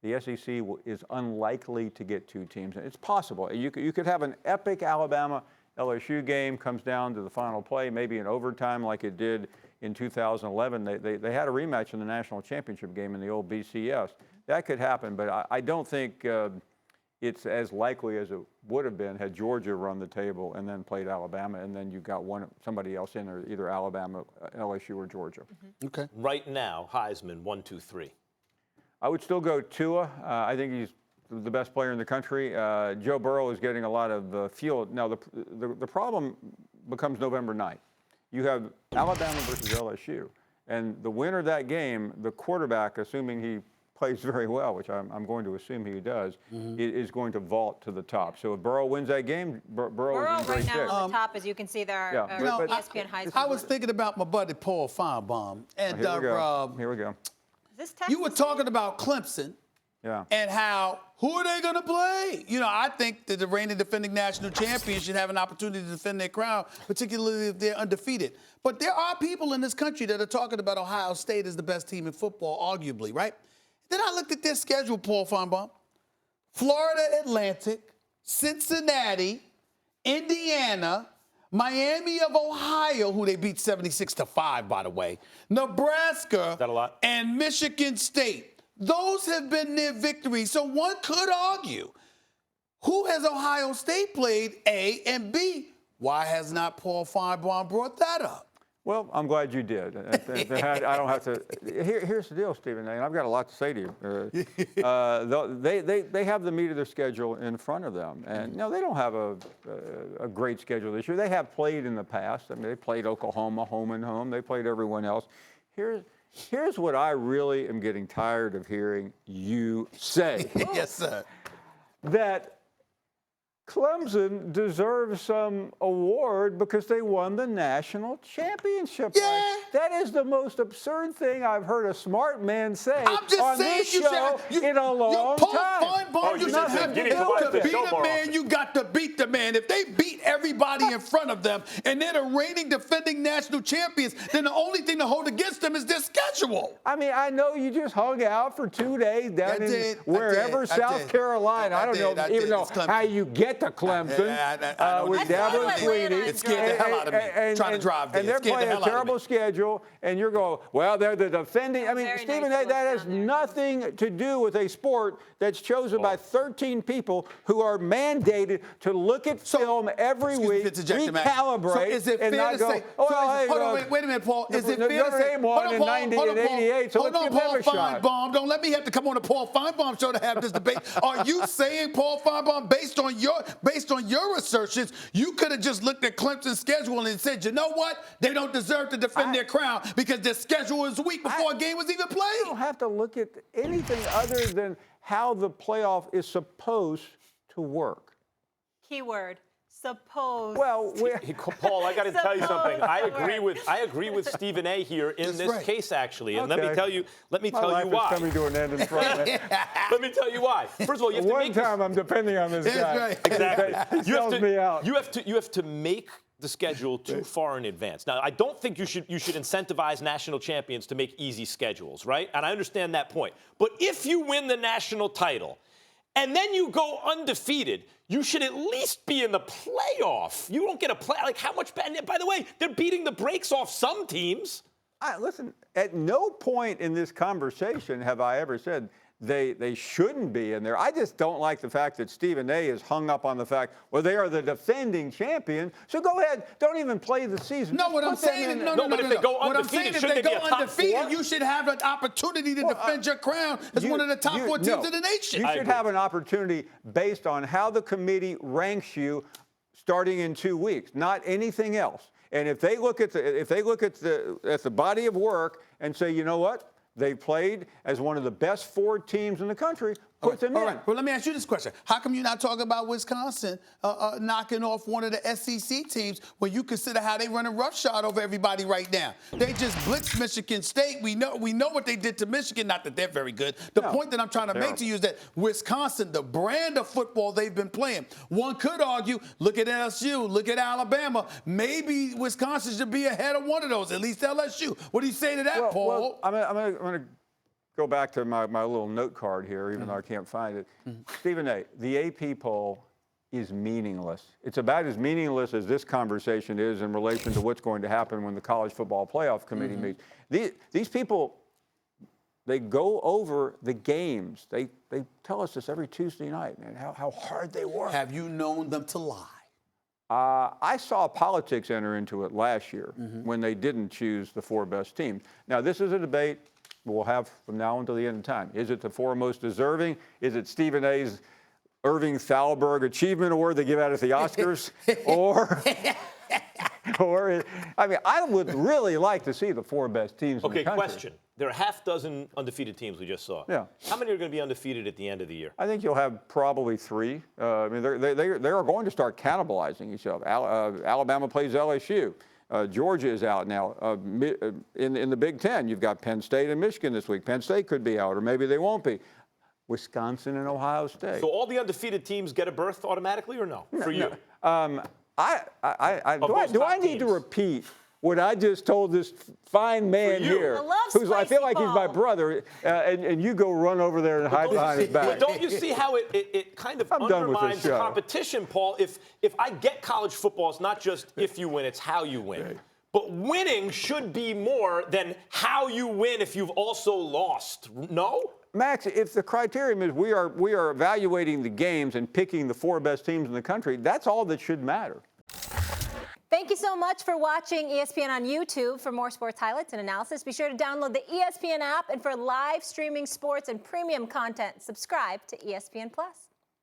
the SEC is unlikely to get 2 teams. It's possible. You could have an epic Alabama-LSU game, comes down to the final play, maybe in overtime like it did in 2011. They had a rematch in the national championship game in the old BCS. That could happen, but I don't think it's as likely as it would have been had Georgia run the table and then played Alabama, and then you got somebody else in there, either Alabama, LSU, or Georgia. Okay. Right now, Heisman, 1, 2, 3. I would still go Tua. I think he's the best player in the country. Joe Burrow is getting a lot of field. Now, the problem becomes November 9th. You have Alabama versus LSU, and the winner of that game, the quarterback, assuming he plays very well, which I'm going to assume he does, is going to vault to the top. So if Burrow wins that game, Burrow is in great shape. Right now on the top, as you can see there, ESPN Heisman. I was thinking about my buddy Paul Finebaum. And Here we go. You were talking about Clemson. Yeah. And who are they going to play? You know, I think that the reigning defending national champions should have an opportunity to defend their crown, particularly if they're undefeated. But there are people in this country that are talking about Ohio State as the best team in football, arguably, right? Then I looked at their schedule, Paul Finebaum. Florida Atlantic, Cincinnati, Indiana, Miami of Ohio, who they beat 76-5, by the way, Nebraska, Is that a lot? And Michigan State. Those have been their victories. So one could argue, who has Ohio State played, A, and B, why has not Paul Finebaum brought that up? Well, I'm glad you did. I don't have to. Here's the deal, Stephen, and I've got a lot to say to you. They have the meat of their schedule in front of them, and no, they don't have a great schedule this year. They have played in the past. I mean, they played Oklahoma home and home. They played everyone else. Here's what I really am getting tired of hearing you say. Yes, sir. That Clemson deserves some award because they won the national championship. Yeah. That is the most absurd thing I've heard a smart man say I'm just on saying this show in a long time. Paul Finebaum, you should have to beat a man, you got to beat the man. If they beat everybody in front of them and they're the reigning defending national champions, then the only thing to hold against them is their schedule. I mean, I know you just hung out for 2 days down in wherever, South Carolina. I don't even know how you get to Clemson with Dabo Swinney. It scared the hell out of me trying to drive there. And they're playing a terrible schedule, and you're going, well, they're the defending. I mean, Stephen, that has nothing to do with a sport that's chosen by 13 people who are mandated to look at film every week, recalibrate, so is it and fair not to go, say, hold on, wait a minute, Paul. Is it fair to Notre say, Dame won in 90 and 88, so let's give them a shot. Finebaum, don't let me have to come on the Paul Finebaum show to have this debate. Are you saying, Paul Finebaum, based on your assertions, you could have just looked at Clemson's schedule and said, you know what? They don't deserve to defend their crown because their schedule is weak before a game was even played. You don't have to look at anything other than how the playoff is supposed to work. Keyword. Suppose. Well, Paul, I got to tell you something. I agree with Stephen A. here in this case, actually, and let me tell you why. Is coming to an end in front of me. Let me tell you why. First of all, you have to make One time I'm depending on this guy. Right. Exactly. He sells me out. You have to make the schedule too far in advance. Now, I don't think you should incentivize national champions to make easy schedules, right? And I understand that point. But if you win the national title and then you go undefeated, you should at least be in the playoff. You don't get a play. Like, how much? By the way, they're beating the brakes off some teams. Listen, at no point in this conversation have I ever said they shouldn't be in there. I just don't like the fact that Stephen A. is hung up on the fact, well, they are the defending champion. So go ahead, don't even play the season. No, what I'm saying is, but if they go undefeated, shouldn't they be a top 4? You should have an opportunity to defend your crown as one of the top 4 teams in the nation. You should have an opportunity based on how the committee ranks you starting in 2 weeks, not anything else. And if they look at the body of work and say, you know what? They played as one of the best 4 teams in the country. Put them in. All right. Well, let me ask you this question. How come you're not talking about Wisconsin knocking off one of the SEC teams when you consider how they run a roughshod over everybody right now? They just blitzed Michigan State. We know what they did to Michigan. Not that they're very good. The point that I'm trying to make to you is that Wisconsin, the brand of football they've been playing, one could argue, look at LSU, look at Alabama. Maybe Wisconsin should be ahead of one of those, at least LSU. What do you say to that, Paul? Well, I'm going to go back to my little note card here, even though I can't find it. Stephen A., the AP poll is meaningless. It's about as meaningless as this conversation is in relation to what's going to happen when the College Football Playoff Committee meets. These people, they go over the games. They tell us this every Tuesday night, and how hard they work. Have you known them to lie? I saw politics enter into it last year when they didn't choose the 4 best teams. Now, this is a debate we'll have from now until the end of time. Is it the 4 most deserving? Is it Stephen A.'s Irving Thalberg Achievement Award they give out at the Oscars? I mean, I would really like to see the 4 best teams in the country. Okay, question. There are a half dozen undefeated teams we just saw. Yeah. How many are going to be undefeated at the end of the year? I think you'll have probably 3. I mean, they are going to start cannibalizing each other. Alabama plays LSU. Georgia is out now. In the Big Ten, you've got Penn State and Michigan this week. Penn State could be out, or maybe they won't be. Wisconsin and Ohio State. So all the undefeated teams get a berth automatically, or no? For you? Do I need to repeat what I just told this fine man here, I feel like he's my brother, and you go run over there and hide behind his back? But don't you see how it kind of undermines competition, Paul? If I get college football, it's not just if you win, it's how you win. Right. But winning should be more than how you win if you've also lost. No? Max, if the criterion is we are evaluating the games and picking the 4 best teams in the country, that's all that should matter. Thank you so much for watching ESPN on YouTube. For more sports highlights and analysis, be sure to download the ESPN app. And for live streaming sports and premium content, subscribe to ESPN+.